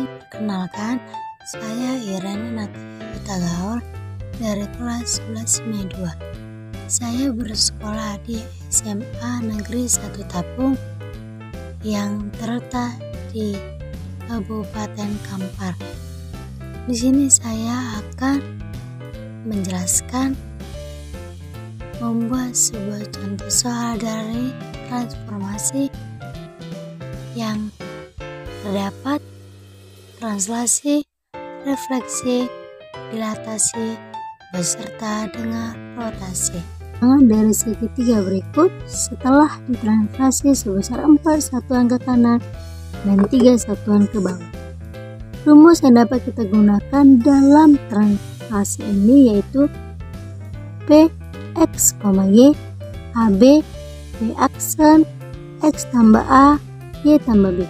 Perkenalkan, saya Irene Natalia Gaul dari kelas 11 IME 2. Saya bersekolah di SMA Negeri 1 Tapung yang terletak di Kabupaten Kampar. Di sini saya akan menjelaskan membuat sebuah contoh soal dari transformasi yang terdapat translasi, refleksi, dilatasi, beserta dengan rotasi. Dari segitiga berikut, setelah ditranslasi sebesar 4 satuan ke kanan dan 3 satuan ke bawah. Rumus yang dapat kita gunakan dalam translasi ini yaitu P, X, Y, AB, B aksen, X tambah A, Y tambah B.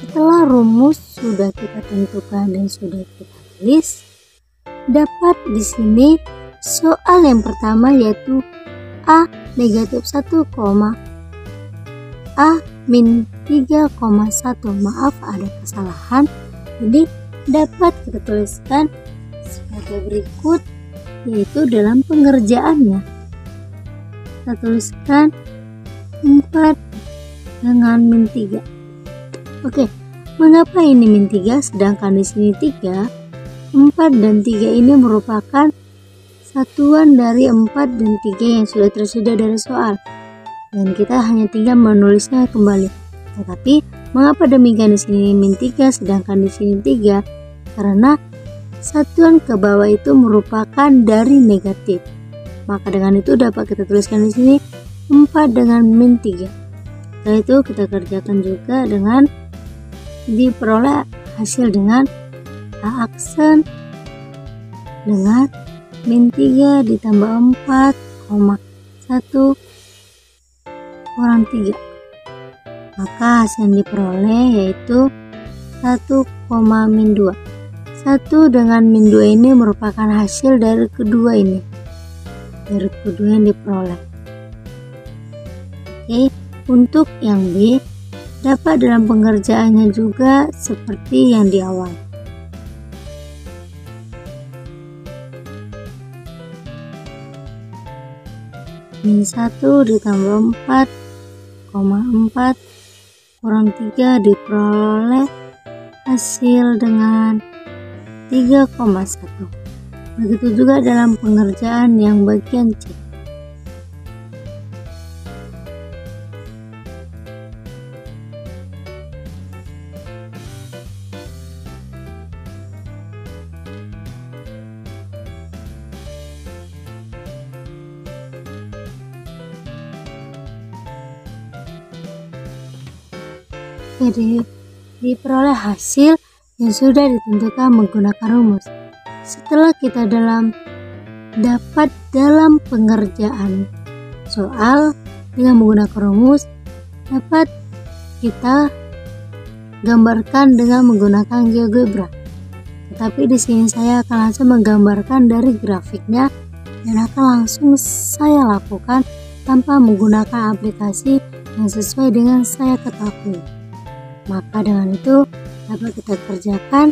Setelah rumus sudah kita tentukan dan sudah kita tulis, dapat di sini soal yang pertama yaitu A negatif 1, A min 3,1. Maaf, ada kesalahan. Jadi dapat kita tuliskan sebagai berikut, yaitu dalam pengerjaannya. Kita tuliskan 4 dengan min 3. Oke, mengapa ini min 3 sedangkan di sini 3? 4 dan 3 ini merupakan satuan dari 4 dan 3 yang sudah tersedia dari soal. Dan kita hanya tinggal menulisnya kembali. Tetapi mengapa demikian di sini min 3 sedangkan di sini 3? Karena satuan ke bawah itu merupakan dari negatif. Maka dengan itu dapat kita tuliskan di sini 4 dengan min 3. Setelah itu kita kerjakan juga dengan diperoleh hasil dengan A aksen dengan min 3 ditambah 4,1 kurang 3. Maka hasil yang diperoleh yaitu 1, min 2. 1 dengan min 2 ini merupakan hasil dari kedua ini. Dari kedua yang diperoleh. Oke, untuk yang B dapat dalam pengerjaannya juga seperti yang di awal. Min 1 ditambah 4,4 kurang 3 diperoleh hasil dengan 3,1. Begitu juga dalam pengerjaan yang bagian C. Jadi diperoleh hasil yang sudah ditentukan menggunakan rumus. Setelah kita dapat dalam pengerjaan soal dengan menggunakan rumus, dapat kita gambarkan dengan menggunakan GeoGebra. Tetapi di sini saya akan langsung menggambarkan dari grafiknya dan akan langsung saya lakukan tanpa menggunakan aplikasi yang sesuai dengan saya ketahui. Maka dengan itu dapat kita kerjakan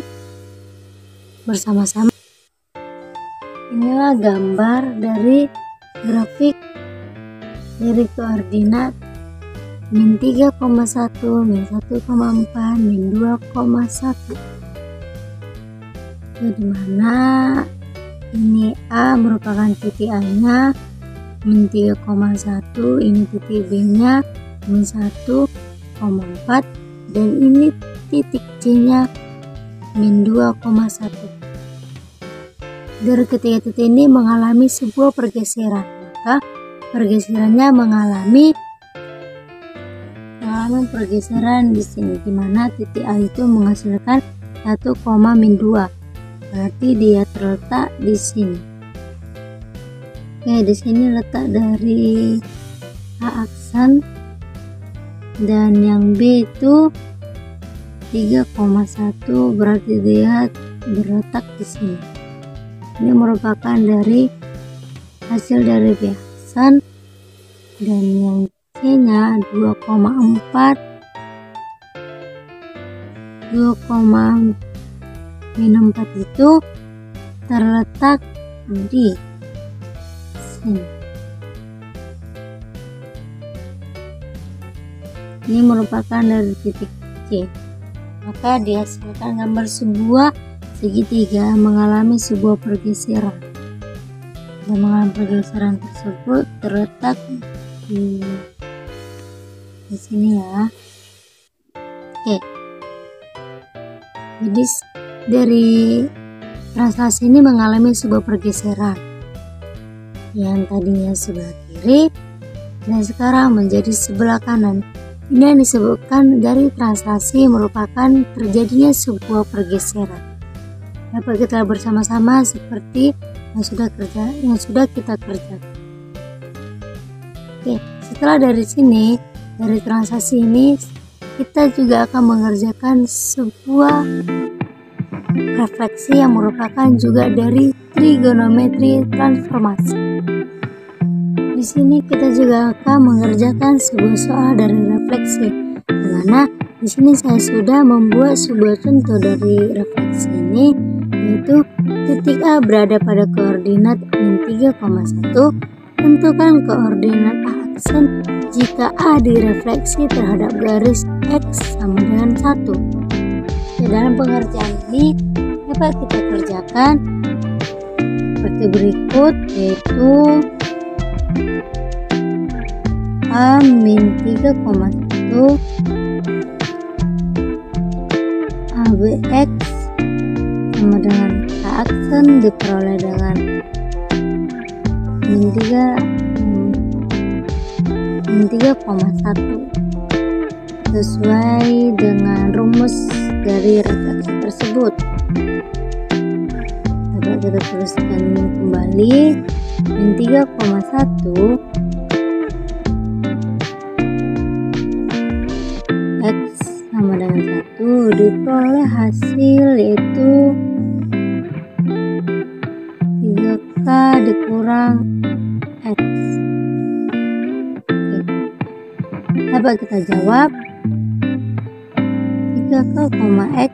bersama-sama. Inilah gambar dari grafik dari koordinat min 3,1, min 1,4, min 2,1. Di mana ini A merupakan titik A-nya, min 3,1, ini titik B-nya, min 1,4, dan ini titik C-nya min 2,1. Dari ketiga titik ini mengalami sebuah pergeseran, maka pergeserannya mengalami pergeseran di sini, di mana titik A itu menghasilkan 1, min 2. Berarti dia terletak di sini. Oke, di sini letak dari A aksen dan yang B itu 3,1, berarti dia berletak di sini. Ini merupakan dari hasil dari B aksen dan yang C nya 2,4 2,-4 itu terletak di sini. Ini merupakan dari titik C. Maka dihasilkan gambar sebuah segitiga mengalami sebuah pergeseran. Dan mengalami pergeseran tersebut terletak di sini ya. Oke. Jadi dari translasi ini mengalami sebuah pergeseran yang tadinya sebelah kiri dan sekarang menjadi sebelah kanan. Ini yang disebutkan dari translasi merupakan terjadinya sebuah pergeseran. Dapat kita bersama-sama seperti yang sudah kita kerjakan. Oke, setelah dari sini, dari translasi ini kita juga akan mengerjakan sebuah refleksi yang merupakan juga dari trigonometri transformasi. Di sini kita juga akan mengerjakan sebuah soal dari refleksi, di mana di sini saya sudah membuat sebuah contoh dari refleksi ini, yaitu titik A berada pada koordinat -3,1. Tentukan koordinat A aksen jika A direfleksi terhadap garis X sama dengan 1. Dalam pengerjaan ini dapat kita kerjakan seperti berikut, yaitu A-3,1 ABX sama dengan K aksen diperoleh dengan -3,1 sesuai dengan rumus dari refleksi tersebut. Dapat kita tuliskan kembali -3,1 X sama dengan 1 diperoleh hasil yaitu 3K dikurang X. Dapat kita jawab 3K, X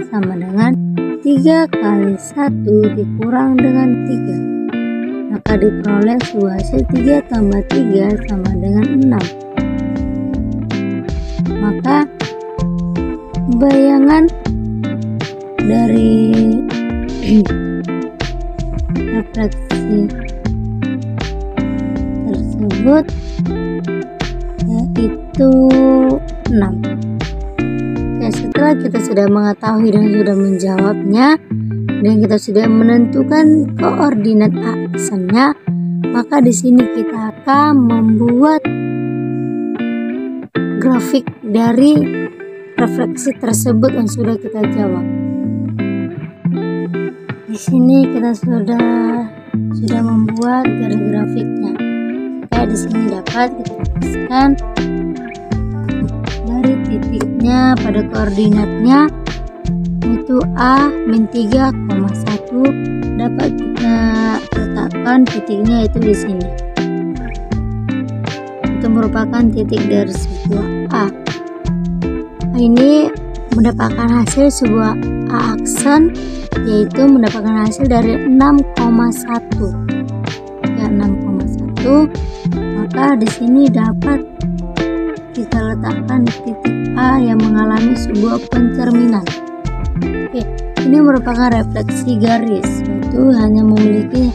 sama dengan 3 kali 1 dikurang dengan 3. Maka diperoleh sebuah hasil 3 tambah 3 sama dengan 6. Maka bayangan dari refleksi tersebut yaitu 6. Ya, setelah kita sudah mengetahui dan sudah menjawabnya dan kita sudah menentukan koordinat aksennya, maka di sini kita akan membuat grafik dari refleksi tersebut yang sudah kita jawab. Di sini kita sudah membuat garis grafiknya. Kayak di sini dapat kita tuliskan dari titiknya pada koordinatnya itu A-3,1, dapat kita letakkan titiknya itu di sini. Itu merupakan titik dari sebuah A. Ini mendapatkan hasil sebuah A aksen, yaitu mendapatkan hasil dari 6,1. Ya, 6,1. Maka di sini dapat kita letakkan titik A yang mengalami sebuah pencerminan. Oke, ini merupakan refleksi garis, yaitu hanya memiliki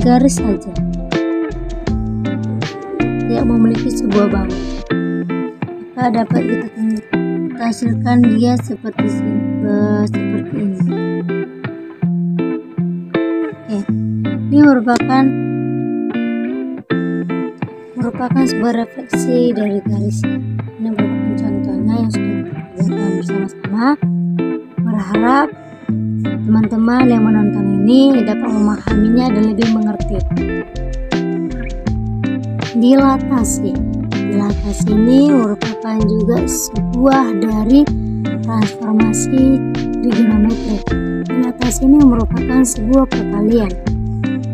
garis saja, tidak memiliki sebuah bangun. Maka dapat kita hasilkan dia seperti ini. Oke, ini merupakan sebuah refleksi dari garisnya. Ini merupakan contohnya yang sudah kita kerjakan bersama-sama. Berharap teman-teman yang menonton ini dapat memahaminya dan lebih mengerti. Dilatasi ini merupakan juga sebuah dari transformasi trigonometri. Dilatasi ini merupakan sebuah perkalian.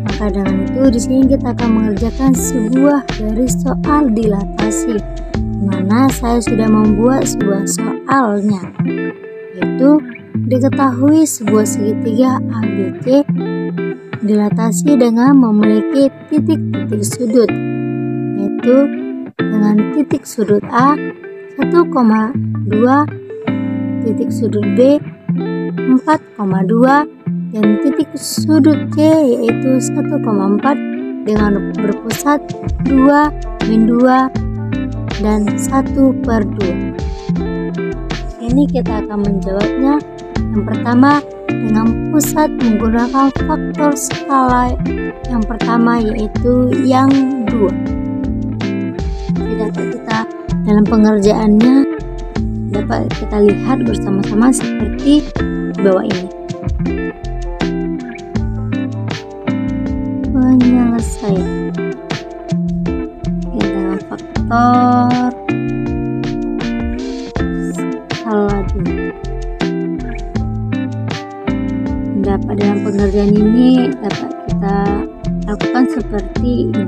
Maka dengan itu di sini kita akan mengerjakan sebuah dari soal dilatasi, di mana saya sudah membuat sebuah soal soalnya, yaitu diketahui sebuah segitiga ABC dilatasi dengan memiliki titik-titik sudut, yaitu dengan titik sudut A 1,2, titik sudut B 4,2, dan titik sudut C yaitu 1,4 dengan berpusat 2, min 2, dan 1/2. Ini kita akan menjawabnya. Yang pertama, dengan pusat menggunakan faktor skala yang pertama yaitu yang 2. Dapat kita dalam pengerjaannya dapat kita lihat bersama-sama seperti di bawah ini. Penyelesaian dalam faktor skala 2. Dapat dalam pengerjaan ini dapat kita lakukan seperti ini.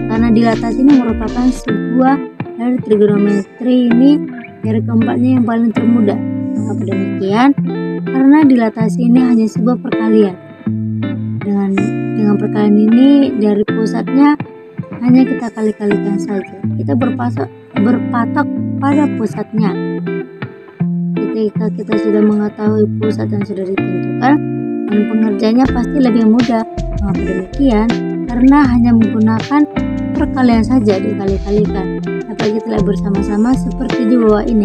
Karena dilatasi ini merupakan sebuah dari trigonometri ini dari keempatnya yang paling termudah. Mengapa demikian? Karena dilatasi ini hanya sebuah perkalian. Dengan perkalian ini dari pusatnya hanya kita kali-kalikan saja. Kita berpatok pada pusatnya. Ketika kita sudah mengetahui pusat yang sudah ditentukan, dan pengerjaannya pasti lebih mudah. Mengapa demikian? Karena hanya menggunakan perkalian saja dikali-kalikan. Dapat kita lihat bersama-sama seperti di bawah ini.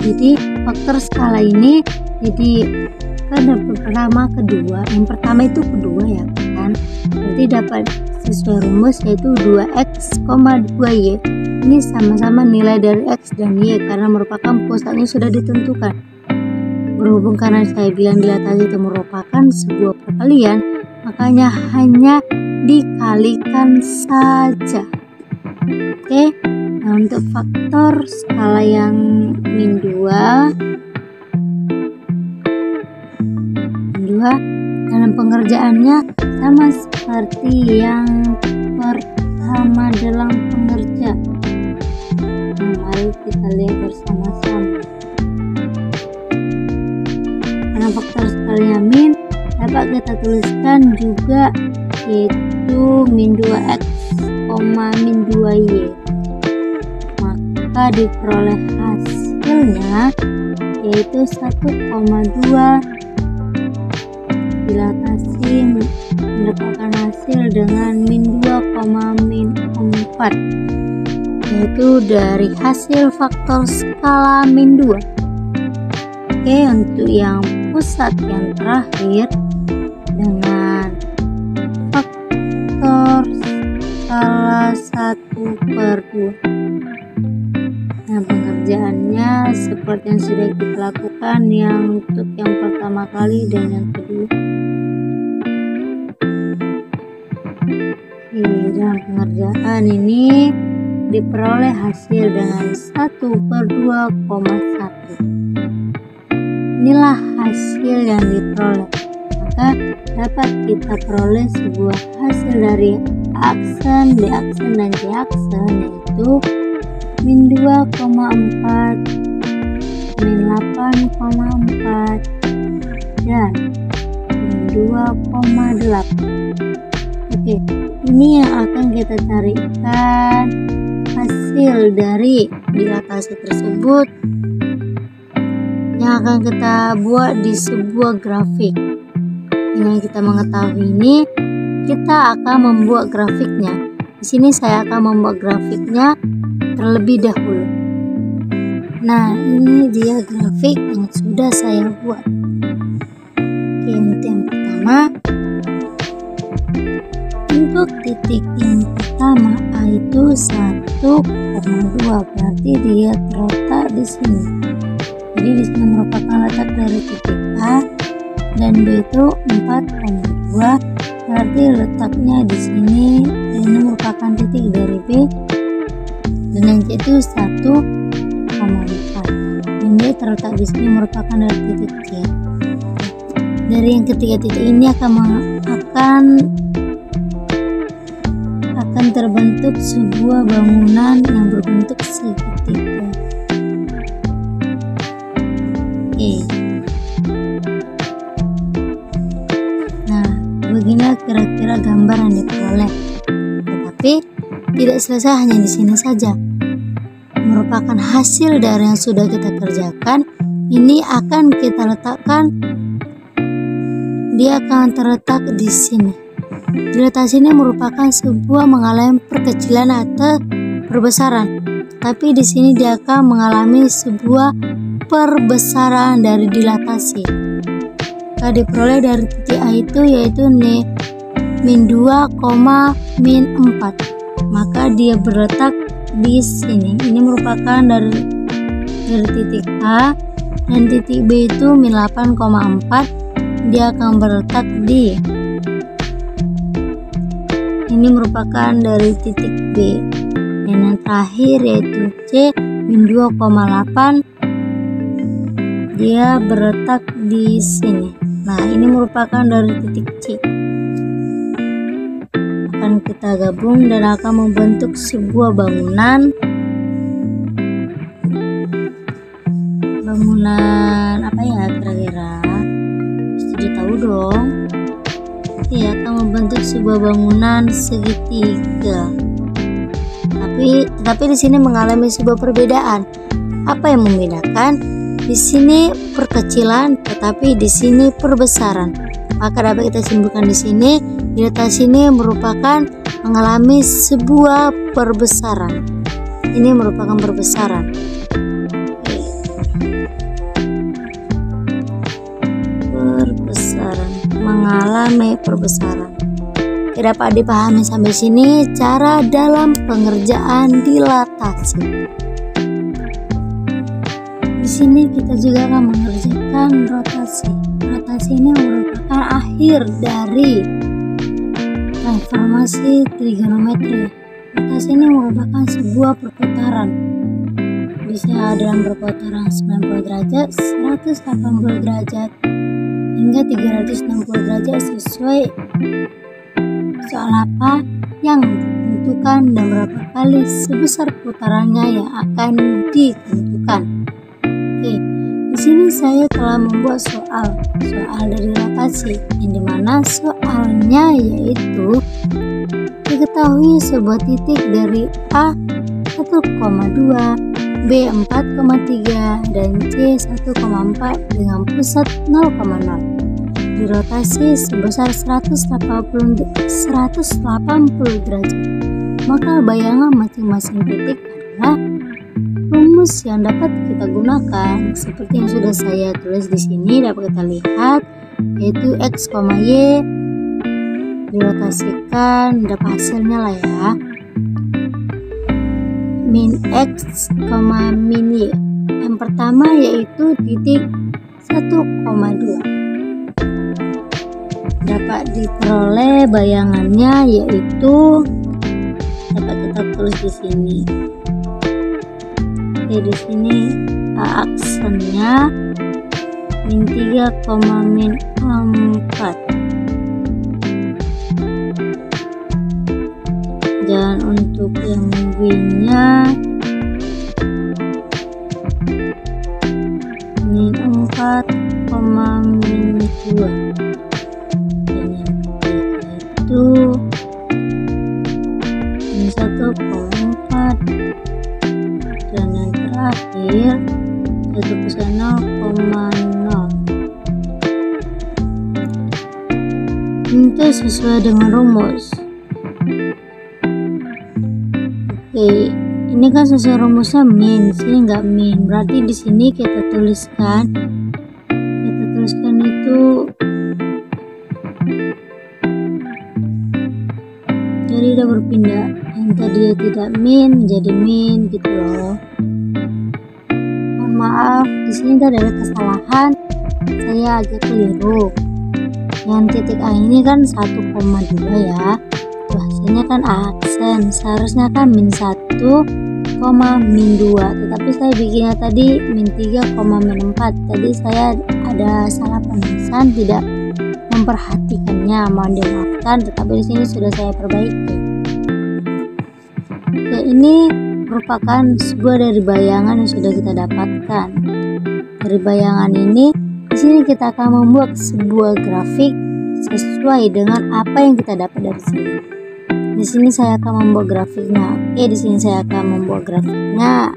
Jadi faktor skala ini jadi pertama kedua. Yang pertama itu kedua ya kan. Berarti dapat sesuai rumus yaitu 2x, 2y. Ini sama-sama nilai dari x dan y karena merupakan pusatnya sudah ditentukan. Berhubung karena saya bilang dilatasi itu merupakan sebuah perkalian, makanya hanya dikalikan saja. Oke, nah untuk faktor skala yang min 2 dalam pengerjaannya sama seperti yang pertama dalam pengerjaan. Nah, mari kita lihat bersama-sama. Karena faktor skalanya min dapat kita tuliskan juga yaitu min 2x, min 2y. Maka diperoleh hasilnya yaitu 1,2 dilatasi mendapatkan hasil dengan min 2, min 4, yaitu dari hasil faktor skala min 2. Oke, untuk yang pusat yang terakhir dengan faktor skala 1/2. Nah, pengerjaannya seperti yang sudah kita lakukan yang untuk yang pertama kali dan yang kedua. Dalam pengerjaan ini diperoleh hasil dengan 1/2,1. Inilah hasil yang diperoleh. Maka dapat kita peroleh sebuah hasil dari aksen, B aksen, dan C aksen yaitu min 2,4, min 8,4, dan min 2,8. Oke, ini yang akan kita carikan hasil dari dilatasi tersebut yang akan kita buat di sebuah grafik. Dengan kita mengetahui ini, kita akan membuat grafiknya. Di sini saya akan membuat grafiknya terlebih dahulu. Nah, ini dia grafik yang sudah saya buat. Oke, untuk yang pertama, untuk titik yang pertama A itu 1,2, berarti dia terletak di sini. Jadi di sini merupakan letak dari titik A, dan B itu 4,2, berarti letaknya di sini. Dan ini merupakan titik dari B, dan yang C itu 1,4. Dan dia terletak di sini merupakan dari titik C. Dari yang ketiga titik ini akan terbentuk sebuah bangunan yang berbentuk segitiga. selesai hanya di sini saja. Merupakan hasil dari yang sudah kita kerjakan. Ini akan kita letakkan, dia akan terletak di sini. Di letak sini merupakan sebuah mengalami perkecilan atau perbesaran. Tapi di sini dia akan mengalami sebuah perbesaran dari dilatasi. Maka diperoleh dari titik A itu yaitu min 2, min 4. Maka dia berletak di sini. Ini merupakan dari titik A, dan titik B itu min 8,4. Dia akan berletak di ini, merupakan dari titik B. Dan yang terakhir yaitu C, min 2,8. Dia berletak di sini. Nah, ini merupakan dari titik C. Akan kita gabung dan akan membentuk sebuah bangunan apa ya kira-kira? Mesti tahu dong. Dia akan membentuk sebuah bangunan segitiga. Tetapi di sini mengalami sebuah perbedaan. Apa yang membedakan? Di sini perkecilan, tetapi di sini perbesaran. Maka dapat kita simpulkan di sini, di atas sini merupakan mengalami sebuah perbesaran. Ini merupakan perbesaran. Mengalami perbesaran. Dapat dipahami sampai sini cara dalam pengerjaan dilatasi. Di sini kita juga akan mengerjakan rotasi. Rotasi ini merupakan akhir dari transformasi trigonometri. Rotasi ini merupakan sebuah perputaran. Bisa dalam berputaran 90 derajat, 180 derajat, hingga 360 derajat sesuai soal apa yang ditentukan dan berapa kali sebesar putarannya yang akan ditentukan. Oke, di sini saya telah membuat soal dari rotasi, yang dimana soalnya yaitu diketahui sebuah titik dari A 1,2, B 4,3, dan C 1,4 dengan pusat 0,0. Dirotasi sebesar 180 derajat. Maka bayangan masing-masing titik adalah rumus yang dapat kita gunakan seperti yang sudah saya tulis di sini. Dapat kita lihat yaitu x, y dirotasikan, dapat hasilnya lah ya, min x, min y. Yang pertama yaitu titik 1,2. Dapat diperoleh bayangannya yaitu dapat kita tulis di sini. Oke, di sini aksennya min 3, min 4. Dan untuk yang B-nya min 4, min 2. Ini 1,4, dan yang terakhir 1,0,0. Itu sesuai dengan rumus. Oke, ini kan sesuai rumusnya min, sini nggak min, berarti di sini kita tuliskan itu. Jadi udah berpindah, yang tadi tidak min menjadi min gitu loh. Mohon maaf, di sini tadi ada kesalahan, saya agak keliru. Yang titik A ini kan 1,2 ya. Hasilnya kan aksen, seharusnya kan min 1, min 2. Tetapi saya bikinnya tadi min 3, min 4. Tadi saya ada salah penulisan, tidak memperhatikannya, mohon dimaafkan, tetapi di sini sudah saya perbaiki. Oke, ini merupakan sebuah dari bayangan yang sudah kita dapatkan. Dari bayangan ini, di sini kita akan membuat sebuah grafik sesuai dengan apa yang kita dapat dari sini. Di sini saya akan membuat grafiknya. Oke, di sini saya akan membuat grafiknya.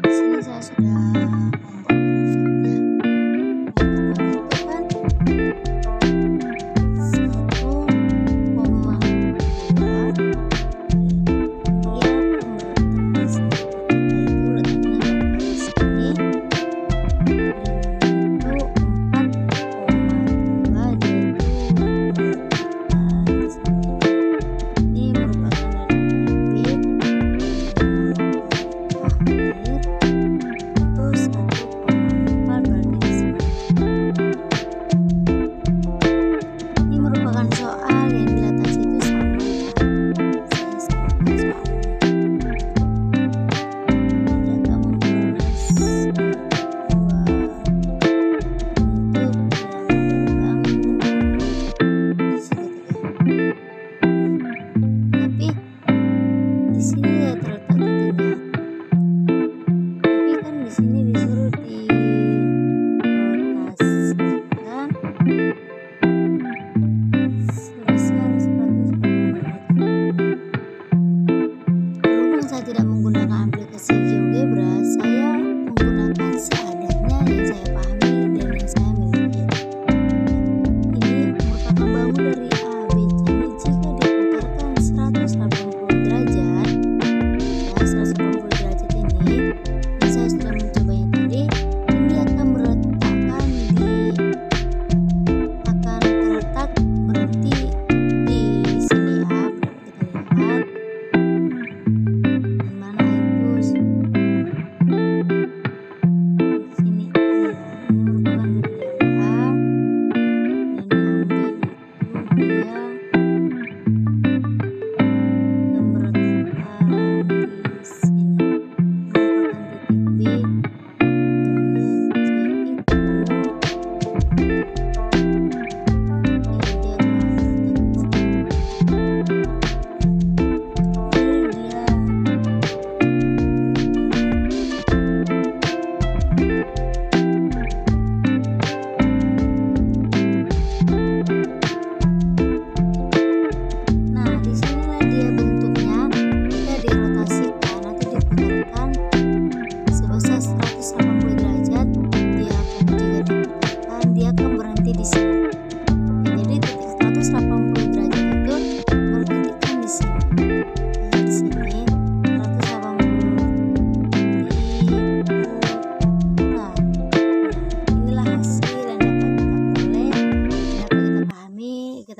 Di sini saya sudah membuat grafiknya. Tidak menggunakan aplikasi GeoGebra, saya menggunakan seadanya yang saya pahami dan yang saya miliki. Ini merupakan bangun dari A, B, C. Jika diputarkan 180 derajat, ya 180 derajat ini saya sudah mencobanya tadi. Ini akan terletak berhenti di sini ya. Kita lihat.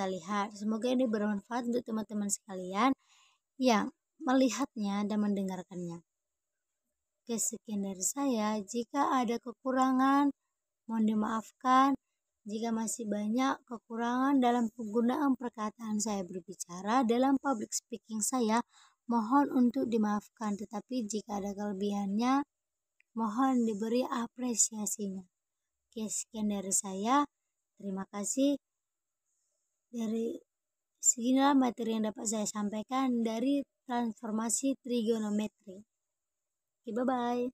Lihat, semoga ini bermanfaat untuk teman-teman sekalian yang melihatnya dan mendengarkannya. Oke, sekian dari saya. Jika ada kekurangan, mohon dimaafkan. Jika masih banyak kekurangan dalam penggunaan perkataan saya berbicara dalam public speaking saya, mohon untuk dimaafkan. Tetapi jika ada kelebihannya, mohon diberi apresiasinya. Oke, sekian dari saya. Terima kasih. Dari seginilah materi yang dapat saya sampaikan dari transformasi trigonometri. Oke, bye-bye.